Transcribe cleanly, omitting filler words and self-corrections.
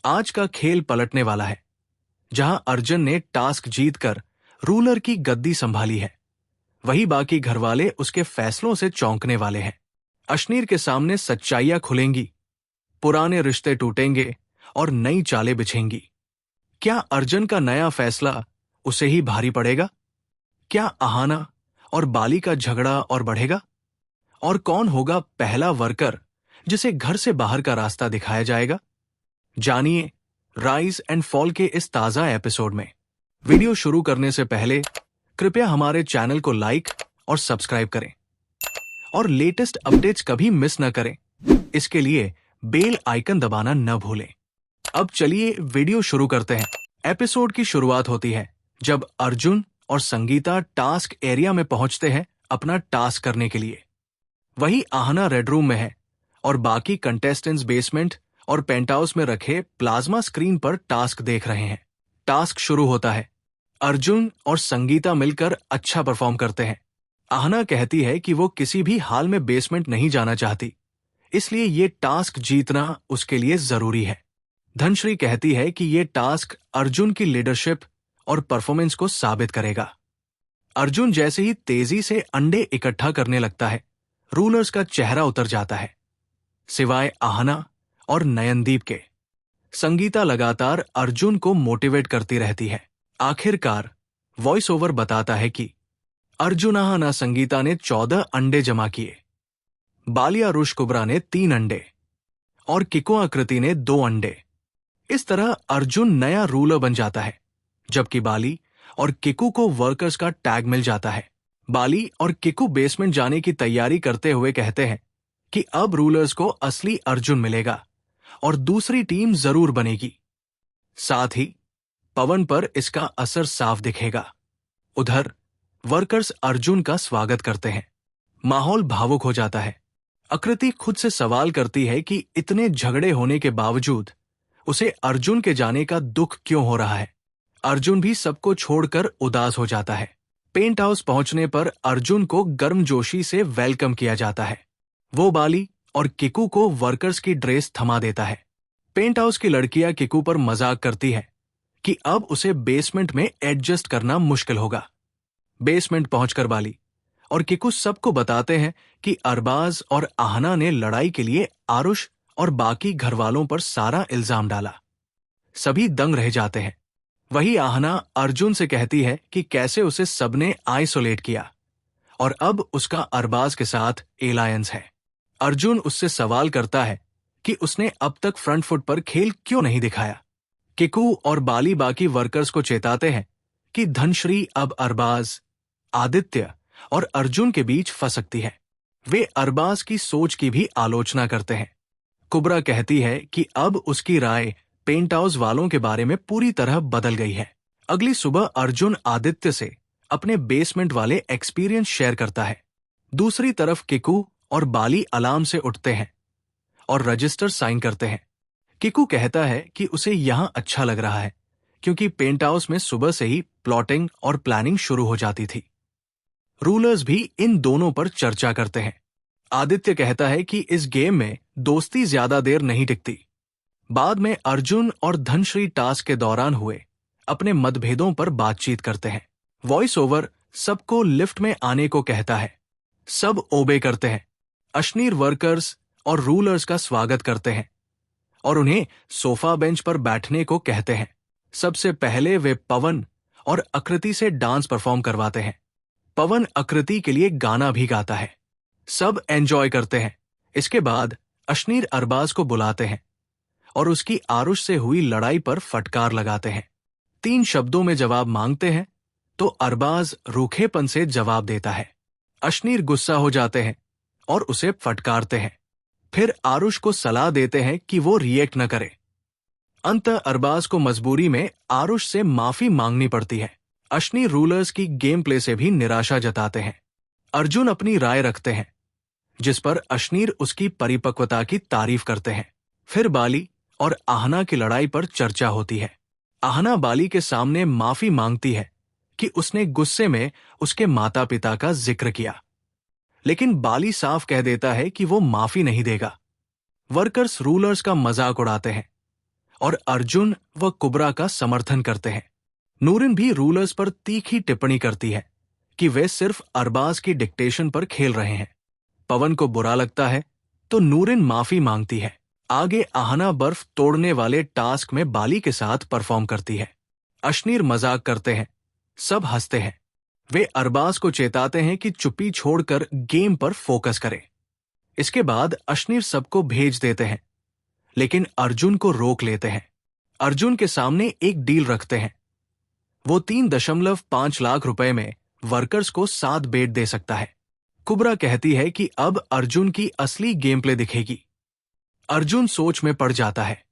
आज का खेल पलटने वाला है। जहां अर्जुन ने टास्क जीतकर रूलर की गद्दी संभाली है, वही बाकी घरवाले उसके फैसलों से चौंकने वाले हैं। अश्नीर के सामने सच्चाइयां खुलेंगी, पुराने रिश्ते टूटेंगे और नई चालें बिछेंगी। क्या अर्जुन का नया फैसला उसे ही भारी पड़ेगा? क्या आहाना और बाली का झगड़ा और बढ़ेगा? और कौन होगा पहला वर्कर जिसे घर से बाहर का रास्ता दिखाया जाएगा? जानिए राइज एंड फॉल के इस ताजा एपिसोड में। वीडियो शुरू करने से पहले कृपया हमारे चैनल को लाइक और सब्सक्राइब करें और लेटेस्ट अपडेट्स कभी मिस न करें। इसके लिए बेल आइकन दबाना न भूलें। अब चलिए वीडियो शुरू करते हैं। एपिसोड की शुरुआत होती है जब अर्जुन और संगीता टास्क एरिया में पहुंचते हैं अपना टास्क करने के लिए। वही आहना रेड रूम में है और बाकी कंटेस्टेंट्स बेसमेंट और पेंटहाउस में रखे प्लाज्मा स्क्रीन पर टास्क देख रहे हैं। टास्क शुरू होता है। अर्जुन और संगीता मिलकर अच्छा परफॉर्म करते हैं। आहना कहती है कि वो किसी भी हाल में बेसमेंट नहीं जाना चाहती, इसलिए ये टास्क जीतना उसके लिए जरूरी है। धनश्री कहती है कि ये टास्क अर्जुन की लीडरशिप और परफॉर्मेंस को साबित करेगा। अर्जुन जैसे ही तेजी से अंडे इकट्ठा करने लगता है, रूलर्स का चेहरा उतर जाता है, सिवाय आहना और नयनदीप के। संगीता लगातार अर्जुन को मोटिवेट करती रहती है। आखिरकार वॉइस ओवर बताता है कि अर्जुन आहना संगीता ने 14 अंडे जमा किए, बालिया रुश कुबरा ने 3 अंडे और किको आकृति ने 2 अंडे। इस तरह अर्जुन नया रूलर बन जाता है, जबकि बाली और किकू को वर्कर्स का टैग मिल जाता है। बाली और किकू बेसमेंट जाने की तैयारी करते हुए कहते हैं कि अब रूलर्स को असली अर्जुन मिलेगा और दूसरी टीम जरूर बनेगी। साथ ही पवन पर इसका असर साफ दिखेगा। उधर वर्कर्स अर्जुन का स्वागत करते हैं। माहौल भावुक हो जाता है। आकृति खुद से सवाल करती है कि इतने झगड़े होने के बावजूद उसे अर्जुन के जाने का दुख क्यों हो रहा है। अर्जुन भी सबको छोड़कर उदास हो जाता है। पेंट हाउस पहुंचने पर अर्जुन को गर्मजोशी से वेलकम किया जाता है। वो बाली और किकू को वर्कर्स की ड्रेस थमा देता है। पेंट हाउस की लड़कियां किकू पर मजाक करती है कि अब उसे बेसमेंट में एडजस्ट करना मुश्किल होगा। बेसमेंट पहुंचकर बाली और किकू सबको बताते हैं कि अरबाज और आहना ने लड़ाई के लिए आरुष और बाकी घरवालों पर सारा इल्जाम डाला। सभी दंग रह जाते हैं। वही आहना अर्जुन से कहती है कि कैसे उसे सबने आइसोलेट किया और अब उसका अरबाज के साथ एलायंस है। अर्जुन उससे सवाल करता है कि उसने अब तक फ्रंट फुट पर खेल क्यों नहीं दिखाया। किकू और बाली बाकी वर्कर्स को चेताते हैं कि धनश्री अब अरबाज, आदित्य और अर्जुन के बीच फंस सकती है। वे अरबाज की सोच की भी आलोचना करते हैं। कुबरा कहती है कि अब उसकी राय पेंट हाउस वालों के बारे में पूरी तरह बदल गई है। अगली सुबह अर्जुन आदित्य से अपने बेसमेंट वाले एक्सपीरियंस शेयर करता है। दूसरी तरफ किकू और बाली अलार्म से उठते हैं और रजिस्टर साइन करते हैं। किकू कहता है कि उसे यहां अच्छा लग रहा है क्योंकि पेंट हाउस में सुबह से ही प्लॉटिंग और प्लानिंग शुरू हो जाती थी। रूलर्स भी इन दोनों पर चर्चा करते हैं। आदित्य कहता है कि इस गेम में दोस्ती ज्यादा देर नहीं टिकती। बाद में अर्जुन और धनश्री टास्क के दौरान हुए अपने मतभेदों पर बातचीत करते हैं। वॉइस ओवर सबको लिफ्ट में आने को कहता है। सब ओबे करते हैं। अश्नीर वर्कर्स और रूलर्स का स्वागत करते हैं और उन्हें सोफा बेंच पर बैठने को कहते हैं। सबसे पहले वे पवन और आकृति से डांस परफॉर्म करवाते हैं। पवन आकृति के लिए गाना भी गाता है। सब एंजॉय करते हैं। इसके बाद अश्नीर अरबाज को बुलाते हैं और उसकी आरुष से हुई लड़ाई पर फटकार लगाते हैं। 3 शब्दों में जवाब मांगते हैं तो अरबाज रूखेपन से जवाब देता है। अश्नीर गुस्सा हो जाते हैं और उसे फटकारते हैं। फिर आरुष को सलाह देते हैं कि वो रिएक्ट न करे। अंततः अरबाज को मजबूरी में आरुष से माफी मांगनी पड़ती है। अश्नीर रूलर्स की गेम प्ले से भी निराशा जताते हैं। अर्जुन अपनी राय रखते हैं, जिस पर अश्नीर उसकी परिपक्वता की तारीफ करते हैं। फिर बाली और आहना की लड़ाई पर चर्चा होती है। आहना बाली के सामने माफी मांगती है कि उसने गुस्से में उसके माता पिता का जिक्र किया, लेकिन बाली साफ कह देता है कि वो माफी नहीं देगा। वर्कर्स रूलर्स का मजाक उड़ाते हैं और अर्जुन व कुबरा का समर्थन करते हैं। नूरिन भी रूलर्स पर तीखी टिप्पणी करती है कि वे सिर्फ अरबाज की डिक्टेशन पर खेल रहे हैं। पवन को बुरा लगता है तो नूरिन माफी मांगती है। आगे आहना बर्फ तोड़ने वाले टास्क में बाली के साथ परफॉर्म करती है। अश्नीर मजाक करते हैं, सब हंसते हैं। वे अरबाज को चेताते हैं कि चुप्पी छोड़कर गेम पर फोकस करे। इसके बाद अश्नीर सबको भेज देते हैं, लेकिन अर्जुन को रोक लेते हैं। अर्जुन के सामने एक डील रखते हैं। वो 3.5 लाख रुपए में वर्कर्स को 7 बेड दे सकता है। कुबरा कहती है कि अब अर्जुन की असली गेम प्ले दिखेगी। अर्जुन सोच में पड़ जाता है।